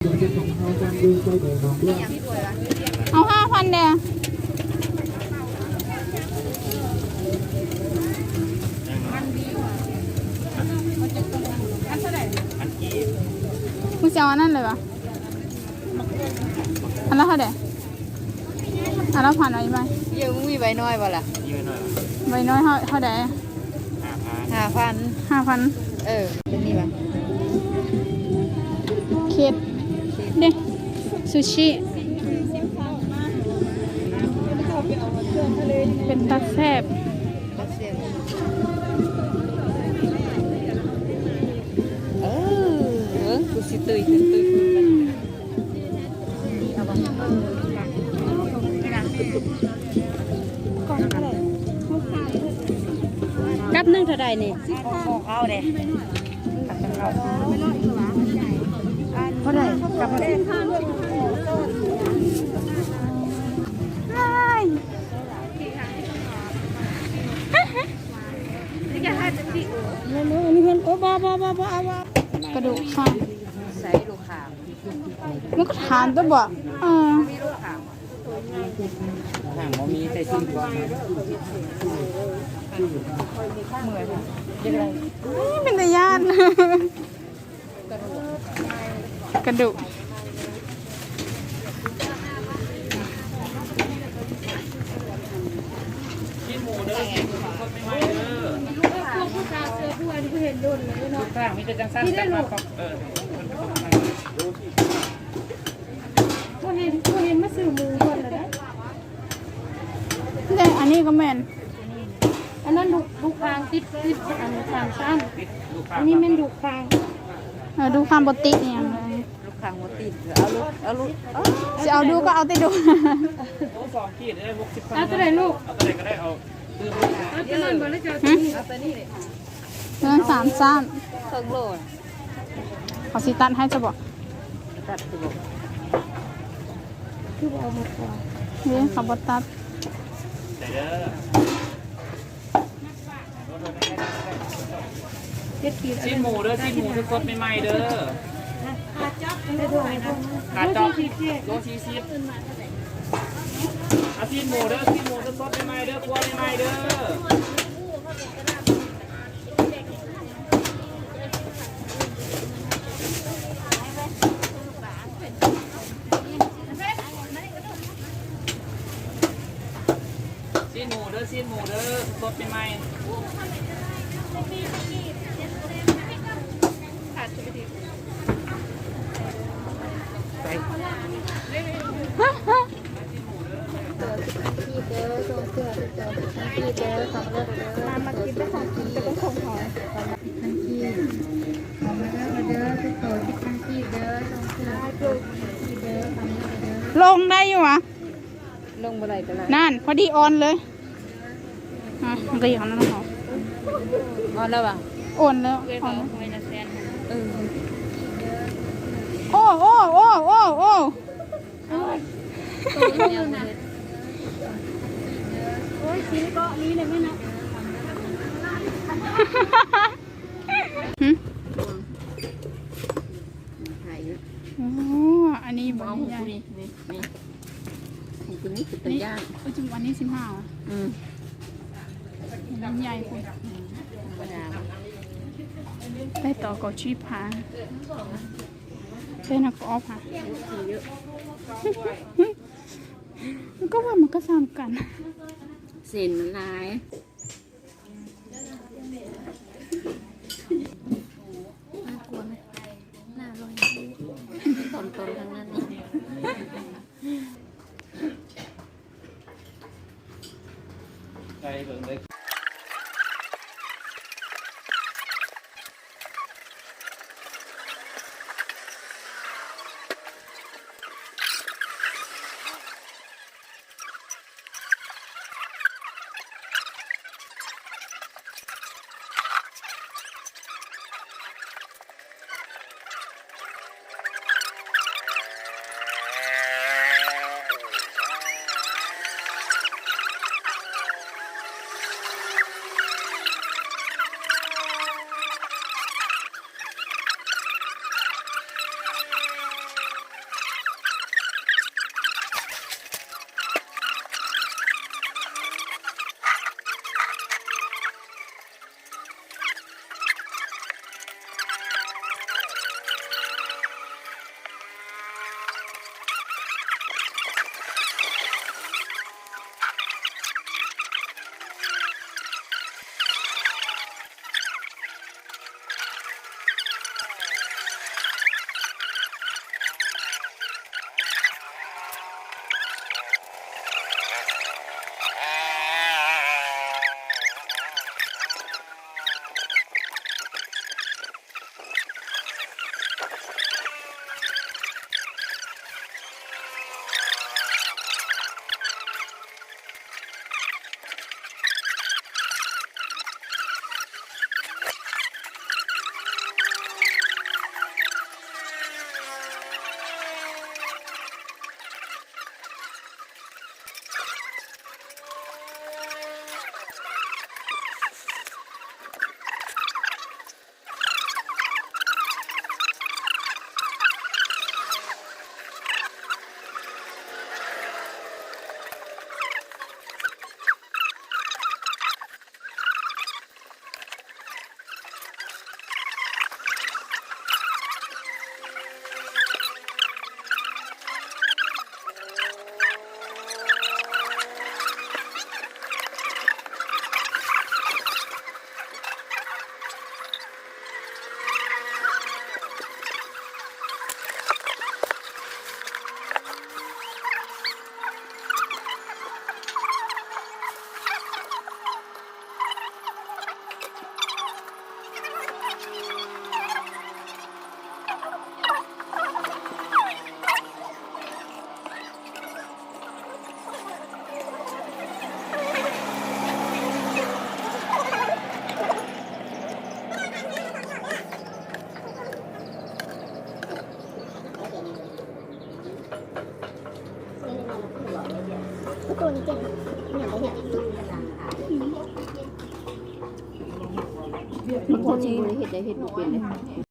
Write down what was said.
เอา5,000เดียวมึงจะเอาอันนั้นเลยปะอันละเท่าไหร่อันละ1,000เอาอีกไหม เยอะมึงมีใบน้อยบ่ล่ะ ใบน้อยเท่าไหร่5,000 5,000เป็นนี่ป่ะ เคสเด้ซูชิเป็นตาแซ่บกูสิตุยขึ้นกับนึ่งเท่าใดนี่เอาเด้เท่าใดกับเส้นกระดูกข้าง ใส่ลูกขาว มันก็ทานตัวบ่มีลูกขาว ห่างบ่มีแต่สิ่งก่อน เป็นตาญาติกระดูกข้างมีแต่จังสั้นจังมาครับอันนี้ก็แม่น อันนั้นดูคางติดอันทางสั้นอันนี้มันดูคาง ดูความบติเนี่ย ลูกขางหัวติดเอาลูก จะเอาดูก็เอาแต่ดู 2 ขีดได้60,000 เอาตัวไหนลูก เอาตัวไหนก็ได้เอาตื้อ เอาตัวนั้นบ่แล้วจะเอาตัวนี้ เอาตัวนี้เลย เงิน3 เครื่องโล ขอสิตันให้จะบอก ตัดตัว คือเอาหมดก่อน นี่ขับบตัด ใส่เด้อ 7 ขีด ชิ้นหมูเด้อชิ้นหมูสดใหม่ๆเด้อ ได้ด้วยไหมพ่อ ขาจอกโล40เอาชิ้นหมูเด้อชิ้นหมูสดๆใหม่ๆเด้อครัวใหม่ๆเด้อชิ้นหมูเด้อชิ้นหมูเด้อสดใหม่ๆ มากินได้ของกินแต่ก็ของหอย ลงได้อยู่วะ ลงบ่ได้ก็ได้ นั่นพอดีออนเลยมันก็อยู่ข้างนั้นเขา เอาแล้วป่ะ โอนแล้ว เคยบอกหอยนะแซน โอ้โอ้โอ้โอ้โอ้ โอ้ยชิ้นก็นี้เลยไหมนะ โอ้อันนี้บริยา นี่ของคุณนี่คือตัวย่าง จุ่มอันนี้15อ่ะน้ำใหญ่คุณได้ต่อก็ชีพาได้นักออฟค่ะมันก็ว่ามันก็ซ้ำกัน เส้นมันลายน่ากลัวไหมน่าอร่อยต้นๆทั้งนั้นนี่ ใจเบิ่งเลย นี่เจ๊อย่างไรเห็ด บางคนสิบ่ได้เฮ็ดได้เฮ็ดบ่เป็นเลย